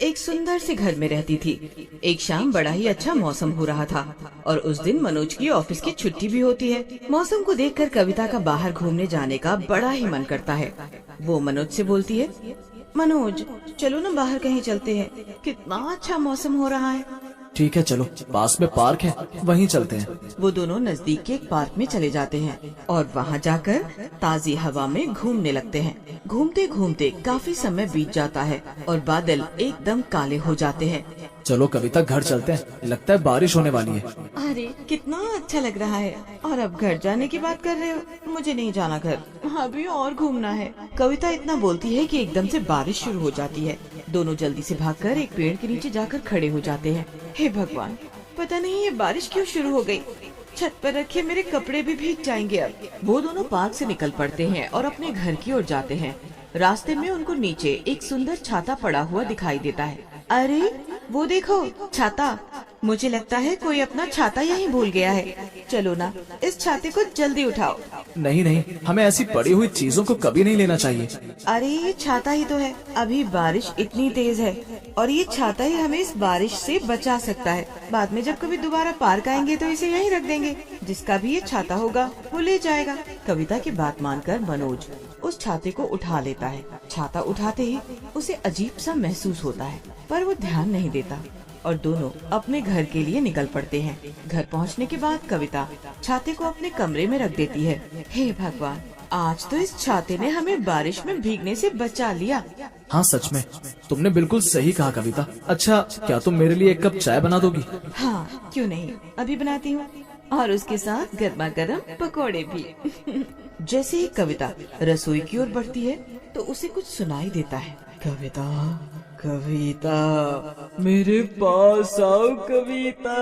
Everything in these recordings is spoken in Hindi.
एक सुंदर से घर में रहती थी। एक शाम बड़ा ही अच्छा मौसम हो रहा था और उस दिन मनोज की ऑफिस की छुट्टी भी होती है। मौसम को देखकर कविता का बाहर घूमने जाने का बड़ा ही मन करता है। वो मनोज से बोलती है, मनोज चलो ना बाहर कहीं चलते हैं, कितना अच्छा मौसम हो रहा है। ठीक है चलो, पास में पार्क है, वहीं चलते हैं। वो दोनों नजदीक के एक पार्क में चले जाते हैं और वहाँ जाकर ताज़ी हवा में घूमने लगते हैं। घूमते घूमते काफी समय बीत जाता है और बादल एकदम काले हो जाते हैं। चलो कविता घर चलते हैं, लगता है बारिश होने वाली है। अरे कितना अच्छा लग रहा है। और अब घर जाने की बात कर रहे हो? मुझे नहीं जाना घर, अभी और घूमना है। कविता इतना बोलती है कि एकदम से बारिश शुरू हो जाती है। दोनों जल्दी से भागकर एक पेड़ के नीचे जाकर खड़े हो जाते हैं। हे भगवान, पता नहीं ये बारिश क्यों शुरू हो गई। छत पर रखे मेरे कपड़े भी भीग जाएंगे अब। वो दोनों पार्क से निकल पड़ते हैं और अपने घर की ओर जाते हैं। रास्ते में उनको नीचे एक सुंदर छाता पड़ा हुआ दिखाई देता है। अरे वो देखो छाता, मुझे लगता है कोई अपना छाता यहीं भूल गया है। चलो ना इस छाते को जल्दी उठाओ। नहीं नहीं, हमें ऐसी पड़ी हुई चीजों को कभी नहीं लेना चाहिए। अरे ये छाता ही तो है, अभी बारिश इतनी तेज है और ये छाता ही हमें इस बारिश से बचा सकता है। बाद में जब कभी दोबारा पार्क आएंगे तो इसे यहीं रख देंगे। जिसका भी ये छाता होगा वो ले जाएगा। कविता की बात मानकर मनोज उस छाते को उठा लेता है। छाता उठाते ही उसे अजीब सा महसूस होता है, पर वो ध्यान नहीं देता और दोनों अपने घर के लिए निकल पड़ते हैं। घर पहुंचने के बाद कविता छाते को अपने कमरे में रख देती है। हे भगवान, आज तो इस छाते ने हमें बारिश में भीगने से बचा लिया। हाँ सच में, तुमने बिल्कुल सही कहा कविता। अच्छा, क्या तुम मेरे लिए एक कप चाय बना दोगी? हाँ क्यों नहीं, अभी बनाती हूँ, और उसके साथ गर्मा गर्म पकौड़े भी। जैसे ही कविता रसोई की ओर बढ़ती है तो उसे कुछ सुनाई देता है। कविता, कविता, मेरे पास आओ कविता।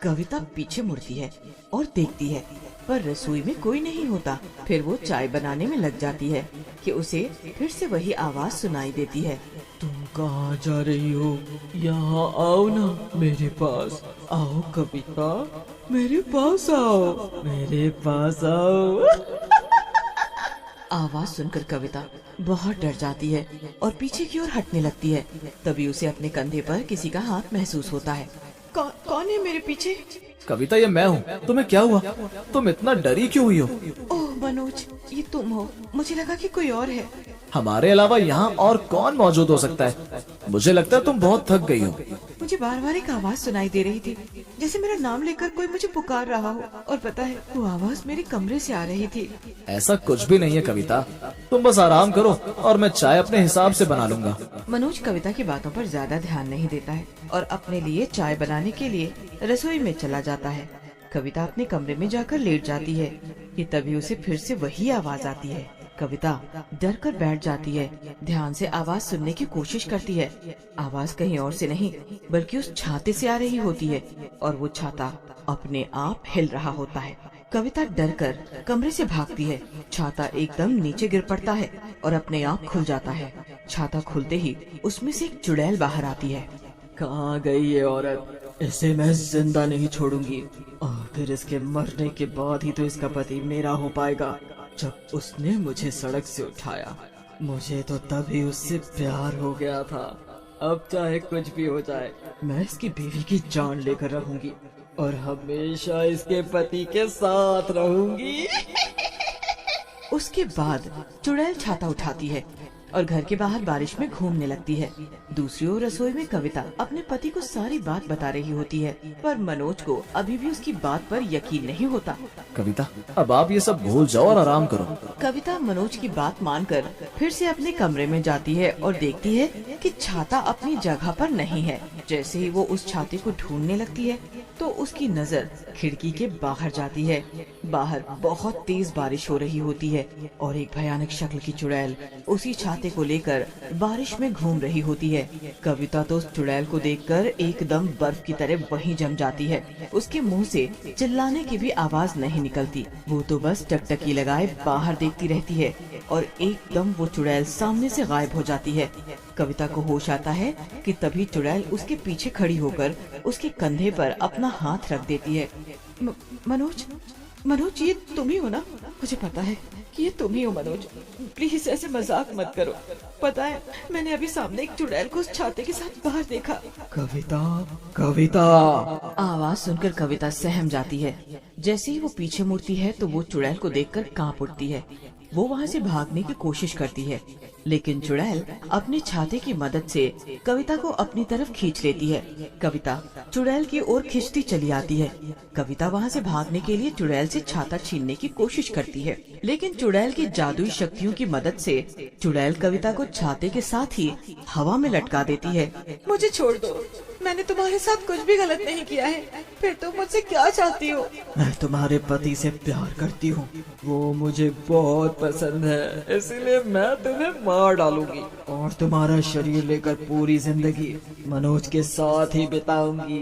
कविता पीछे मुड़ती है और देखती है, पर रसोई में कोई नहीं होता। फिर वो चाय बनाने में लग जाती है कि उसे फिर से वही आवाज सुनाई देती है। तुम कहाँ जा रही हो? यहाँ आओ ना मेरे पास। आओ कविता, मेरे पास आओ, मेरे पास आओ। आवाज सुनकर कविता बहुत डर जाती है और पीछे की ओर हटने लगती है। तभी उसे अपने कंधे पर किसी का हाथ महसूस होता है। कौन है मेरे पीछे? कविता, ये मैं हूँ। तुम्हें क्या हुआ? तुम इतना डरी क्यों हुई हो? ओह मनोज, ये तुम हो? मुझे लगा कि कोई और है। हमारे अलावा यहाँ और कौन मौजूद हो सकता है? मुझे लगता है तुम बहुत थक गई हो। मुझे बार बार एक आवाज सुनाई दे रही थी, जैसे मेरा नाम लेकर कोई मुझे पुकार रहा हो। और पता है, वो आवाज मेरे कमरे से आ रही थी। ऐसा कुछ भी नहीं है कविता, तुम बस आराम करो और मैं चाय अपने हिसाब से बना लूंगा। मनोज कविता की बातों पर ज्यादा ध्यान नहीं देता है और अपने लिए चाय बनाने के लिए रसोई में चला जाता है। कविता अपने कमरे में जाकर लेट जाती है कि तभी उसे फिर से वही आवाज आती है। कविता डर कर बैठ जाती है, ध्यान से आवाज सुनने की कोशिश करती है। आवाज कहीं और से नहीं बल्कि उस छाते से आ रही होती है और वो छाता अपने आप हिल रहा होता है। कविता डर कर कमरे से भागती है। छाता एकदम नीचे गिर पड़ता है और अपने आप खुल जाता है। छाता खुलते ही उसमें से एक चुड़ैल बाहर आती है। कहाँ गई ये औरत? इसे मैं जिंदा नहीं छोड़ूंगी, और फिर इसके मरने के बाद ही तो इसका पति मेरा हो पाएगा। जब उसने मुझे सड़क से उठाया, मुझे तो तभी उससे प्यार हो गया था। अब चाहे कुछ भी हो जाए, मैं इसकी बीवी की जान लेकर रहूंगी और हमेशा इसके पति के साथ रहूंगी। उसके बाद चुड़ैल छाता उठाती है और घर के बाहर बारिश में घूमने लगती है। दूसरी ओर रसोई में कविता अपने पति को सारी बात बता रही होती है, पर मनोज को अभी भी उसकी बात पर यकीन नहीं होता। कविता, अब आप ये सब भूल जाओ और आराम करो। कविता मनोज की बात मानकर फिर से अपने कमरे में जाती है और देखती है कि छाता अपनी जगह पर नहीं है। जैसे ही वो उस छाते को ढूंढने लगती है तो उसकी नजर खिड़की के बाहर जाती है। बाहर बहुत तेज बारिश हो रही होती है और एक भयानक शक्ल की चुड़ैल उसी छाते को लेकर बारिश में घूम रही होती है। कविता तो उस चुड़ैल को देखकर एकदम बर्फ की तरह वहीं जम जाती है। उसके मुंह से चिल्लाने की भी आवाज नहीं निकलती। वो तो बस टकटकी लगाए बाहर देखती रहती है और एकदम वो चुड़ैल सामने से गायब हो जाती है। कविता को होश आता है कि तभी चुड़ैल उसके पीछे खड़ी होकर उसके कंधे पर अपना हाथ रख देती है। मनोज, मनोज, ये तुम ही हो ना? मुझे पता है कि ये तुम ही हो मनोज। प्लीज ऐसे मजाक मत करो। पता है, मैंने अभी सामने एक चुड़ैल को उस छाते के साथ बाहर देखा। कविता, कविता। आवाज सुनकर कविता सहम जाती है। जैसे ही वो पीछे मुड़ती है तो वो चुड़ैल को देखकर कांप उठती है। वो वहाँ से भागने की कोशिश करती है, लेकिन चुड़ैल अपने छाते की मदद से कविता को अपनी तरफ खींच लेती है। कविता चुड़ैल की ओर खींचती चली आती है। कविता वहाँ से भागने के लिए चुड़ैल से छाता छीनने की कोशिश करती है, लेकिन चुड़ैल की जादुई शक्तियों की मदद से चुड़ैल कविता को छाते के साथ ही हवा में लटका देती है। मुझे छोड़ दो, मैंने तुम्हारे साथ कुछ भी गलत नहीं किया है, फिर तुम मुझसे क्या चाहती हो? मैं तुम्हारे पति से प्यार करती हूँ, वो मुझे बहुत पसंद है, इसलिए मैं तुम्हें मार डालूंगी और तुम्हारा शरीर लेकर पूरी जिंदगी मनोज के साथ ही बिताऊंगी।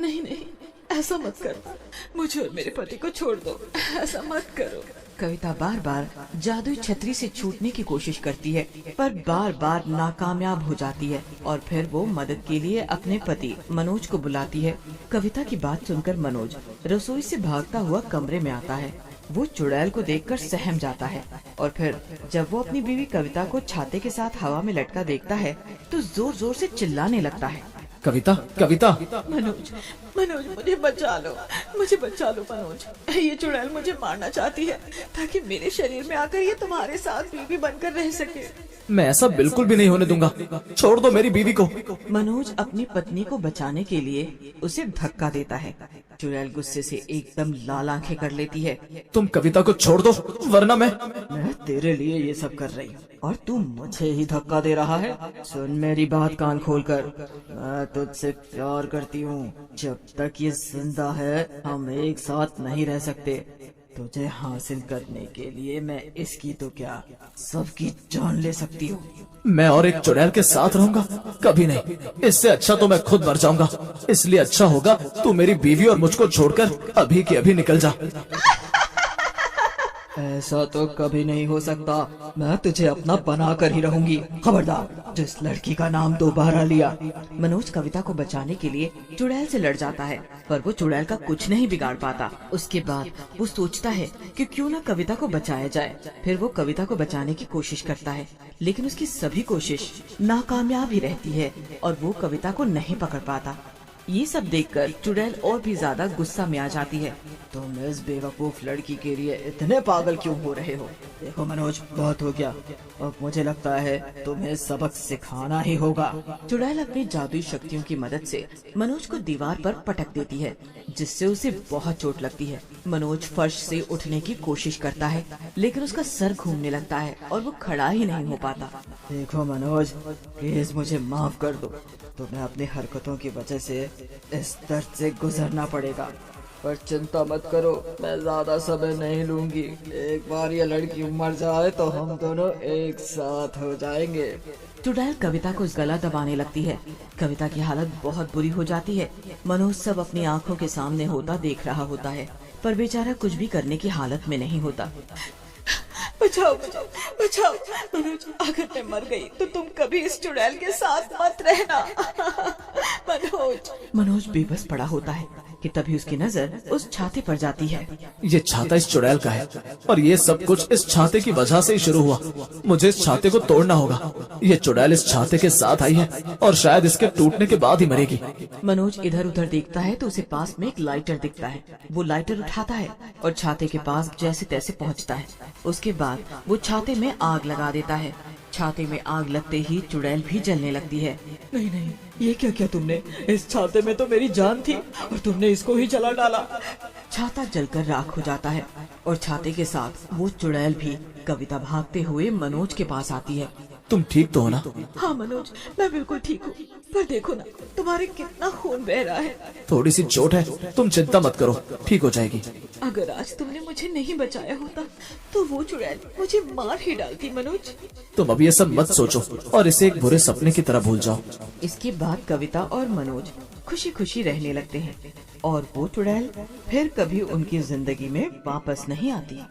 नहीं नहीं, ऐसा मत करो, मुझे और मेरे पति को छोड़ दो, ऐसा मत करो। कविता बार बार जादुई छतरी से छूटने की कोशिश करती है, पर बार बार नाकामयाब हो जाती है और फिर वो मदद के लिए अपने पति मनोज को बुलाती है। कविता की बात सुनकर मनोज रसोई से भागता हुआ कमरे में आता है। वो चुड़ैल को देखकर सहम जाता है और फिर जब वो अपनी बीवी कविता को छाते के साथ हवा में लटका देखता है तो जोर जोर से चिल्लाने लगता है। कविता, कविता। मनोज, मनोज मुझे बचा लो, मुझे बचा लो मनोज। ये चुड़ैल मुझे मारना चाहती है ताकि मेरे शरीर में आकर ये तुम्हारे साथ बीवी बनकर रह सके। मैं ऐसा बिल्कुल भी नहीं होने दूंगा, छोड़ दो मेरी बीवी को। मनोज अपनी पत्नी को बचाने के लिए उसे धक्का देता है। चुड़ैल गुस्से से एकदम लाल आंखें कर लेती है। तुम कविता को छोड़ दो, वरना मैं तेरे लिए ये सब कर रही हूँ और तू मुझे ही धक्का दे रहा है। सुन मेरी बात कान खोलकर, मैं तुझसे प्यार करती हूँ। जब तक ये जिंदा है हम एक साथ नहीं रह सकते। तुझे हासिल करने के लिए मैं इसकी तो क्या सबकी जान ले सकती हूँ। मैं और एक चुड़ैल के साथ रहूंगा? कभी नहीं, इससे अच्छा तो मैं खुद मर जाऊंगा। इसलिए अच्छा होगा तू मेरी बीवी और मुझको छोड़कर अभी के अभी निकल जा। ऐसा तो कभी नहीं हो सकता, मैं तुझे अपना बना कर ही रहूंगी। खबरदार, जिस लड़की का नाम दोबारा लिया। मनोज कविता को बचाने के लिए चुड़ैल से लड़ जाता है, पर वो चुड़ैल का कुछ नहीं बिगाड़ पाता। उसके बाद वो सोचता है कि क्यों ना कविता को बचाया जाए। फिर वो कविता को बचाने की कोशिश करता है, लेकिन उसकी सभी कोशिश नाकामयाब ही रहती है और वो कविता को नहीं पकड़ पाता। ये सब देखकर चुड़ैल और भी ज्यादा गुस्सा में आ जाती है। तुम इस बेवकूफ लड़की के लिए इतने पागल क्यों हो रहे हो? देखो मनोज, बहुत हो गया, अब मुझे लगता है तुम्हें सबक सिखाना ही होगा। चुड़ैल अपनी जादुई शक्तियों की मदद से मनोज को दीवार पर पटक देती है, जिससे उसे बहुत चोट लगती है। मनोज फर्श से उठने की कोशिश करता है, लेकिन उसका सर घूमने लगता है और वो खड़ा ही नहीं हो पाता। देखो मनोज, प्लीज मुझे माफ कर दो, तुम्हें अपनी हरकतों की वजह से इस दर्द से गुजरना पड़ेगा, पर चिंता मत करो, मैं ज्यादा समय नहीं लूंगी। एक बार ये लड़की मर जाए तो हम दोनों एक साथ हो जाएंगे। चुड़ैल कविता को गला दबाने लगती है। कविता की हालत बहुत बुरी हो जाती है। मनोज सब अपनी आंखों के सामने होता देख रहा होता है, पर बेचारा कुछ भी करने की हालत में नहीं होता। बचाओ मुझे, बचाओ मनोज, अगर मैं मर गई तो तुम कभी इस चुड़ैल के साथ मत रहना। मनोज बेबस पड़ा होता है कि तभी उसकी नजर उस छाते पर जाती है। ये छाता इस चुड़ैल का है और ये सब कुछ इस छाते की वजह से ही शुरू हुआ। मुझे इस छाते को तोड़ना होगा। ये चुड़ैल इस छाते के साथ आई है और शायद इसके टूटने के बाद ही मरेगी। मनोज इधर उधर देखता है तो उसे पास में एक लाइटर दिखता है। वो लाइटर उठाता है और छाते के पास जैसे तैसे पहुँचता है। उसके बाद वो छाते में आग लगा देता है। छाते में आग लगते ही चुड़ैल भी जलने लगती है। नहीं नहीं, ये क्या किया तुमने? इस छाते में तो मेरी जान थी और तुमने इसको ही जला डाला। छाता जलकर राख हो जाता है और छाते के साथ वो चुड़ैल भी। कविता भागते हुए मनोज के पास आती है। तुम ठीक तो हो ना? हाँ मनोज, मैं बिल्कुल ठीक हूँ, पर देखो ना तुम्हारे कितना खून बह रहा है। थोड़ी सी चोट है, तुम चिंता मत करो, ठीक हो जाएगी। अगर आज तुमने मुझे नहीं बचाया होता तो वो चुड़ैल मुझे मार ही डालती। मनोज, तुम अब ये सब मत सोचो और इसे एक बुरे सपने की तरह भूल जाओ। इसके बाद कविता और मनोज खुशी खुशी रहने लगते हैं और वो चुड़ैल फिर कभी उनकी जिंदगी में वापस नहीं आती।